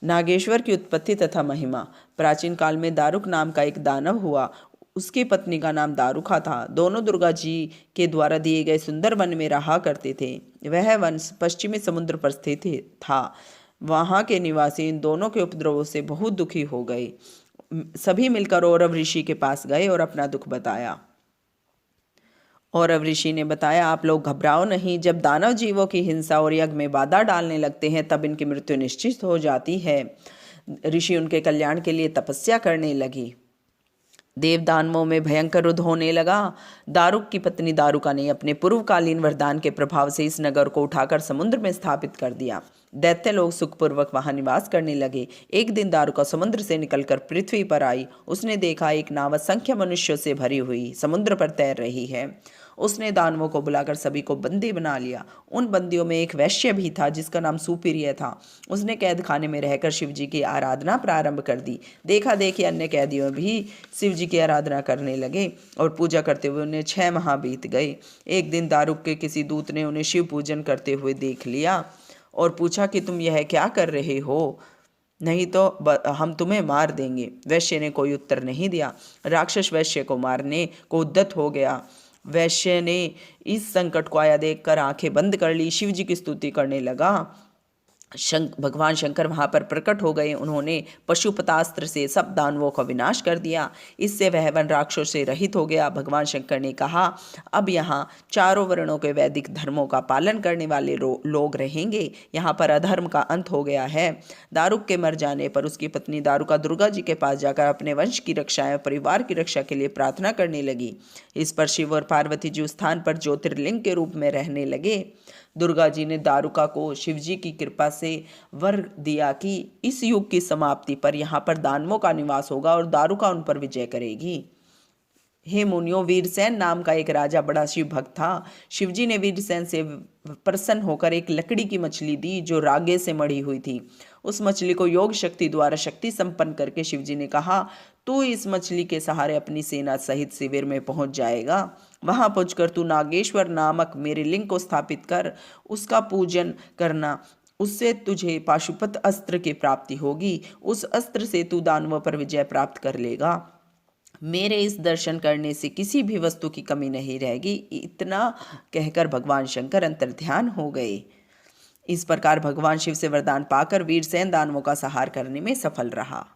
नागेश्वर की उत्पत्ति तथा महिमा। प्राचीन काल में दारुक नाम का एक दानव हुआ। उसकी पत्नी का नाम दारुका था। दोनों दुर्गा जी के द्वारा दिए गए सुंदर वन में रहा करते थे। वह वन पश्चिमी समुद्र पर स्थित था। वहाँ के निवासी इन दोनों के उपद्रवों से बहुत दुखी हो गए। सभी मिलकर औरव ऋषि के पास गए और अपना दुख बताया। औरव ऋषि ने बताया, आप लोग घबराओ नहीं। जब दानव जीवों की हिंसा और यज्ञ में बाधा डालने लगते हैं तब इनकी मृत्यु निश्चित हो जाती है। ऋषि उनके कल्याण के लिए तपस्या करने लगी। देव दानवों में भयंकर युद्ध होने लगा। दारुक की पत्नी दारुका ने अपने पूर्वकालीन वरदान के प्रभाव से इस नगर को उठाकर समुद्र में स्थापित कर दिया। दैत्य लोग सुखपूर्वक वहां निवास करने लगे। एक दिन दारुका समुद्र से निकलकर पृथ्वी पर आई। उसने देखा एक नाव असंख्य मनुष्यों से भरी हुई समुद्र पर तैर रही है। उसने दानवों को बुलाकर सभी को बंदी बना लिया। उन बंदियों में एक वैश्य भी था जिसका नाम सुपीरिय था। उसने कैद खाने में रहकर शिव जी की आराधना प्रारंभ कर दी। देखा देखी अन्य कैदियों भी शिव जी की आराधना करने लगे और पूजा करते हुए उन्हें 6 माह बीत गए। एक दिन दारुक के किसी दूत ने उन्हें शिव पूजन करते हुए देख लिया और पूछा कि तुम यह क्या कर रहे हो, नहीं तो हम तुम्हें मार देंगे। वैश्य ने कोई उत्तर नहीं दिया। राक्षस वैश्य को मारने को उद्यत हो गया। वैश्य ने इस संकट को आया देखकर आंखें बंद कर ली। शिव जी की स्तुति करने लगा। भगवान शंकर वहां पर प्रकट हो गए। उन्होंने पशुपतास्त्र से सब दानवों का विनाश कर दिया। इससे वह वन राक्षसों से रहित हो गया। भगवान शंकर ने कहा, अब यहाँ चारों वर्णों के वैदिक धर्मों का पालन करने वाले लोग रहेंगे। यहाँ पर अधर्म का अंत हो गया है। दारुक के मर जाने पर उसकी पत्नी दारुका दुर्गा जी के पास जाकर अपने वंश की रक्षा एवं परिवार की रक्षा के लिए प्रार्थना करने लगी। इस पर शिव और पार्वती जी उस स्थान पर ज्योतिर्लिंग के रूप में रहने लगे। दुर्गा जी ने दारुका को शिव जी की कृपा से वर दिया कि इस युग की समाप्ति पर यहाँ पर दानवों का निवास होगा और दारुका उन पर विजय करेगी। हे मुनियों, वीरसेन नाम का एक राजा बड़ा शिव भक्त था। शिवजी ने वीरसेन से प्रसन्न होकर एक लकड़ी की मछली दी जो रागे से मढ़ी हुई थी। उस मछली को योग शक्ति द्वारा शक्ति संपन्न करके शिवजी ने कहा, तू इस मछली के सहारे अपनी सेना सहित शिविर में पहुंच जाएगा। वहां पहुंचकर तू नागेश्वर नामक मेरे लिंग को स्थापित कर उसका पूजन करना। उससे तुझे पाशुपत अस्त्र की प्राप्ति होगी। उस अस्त्र से तू दानवों पर विजय प्राप्त कर लेगा। मेरे इस दर्शन करने से किसी भी वस्तु की कमी नहीं रहेगी। इतना कहकर भगवान शंकर अंतर्ध्यान हो गए। इस प्रकार भगवान शिव से वरदान पाकर वीरसेन दानवों का संहार करने में सफल रहा।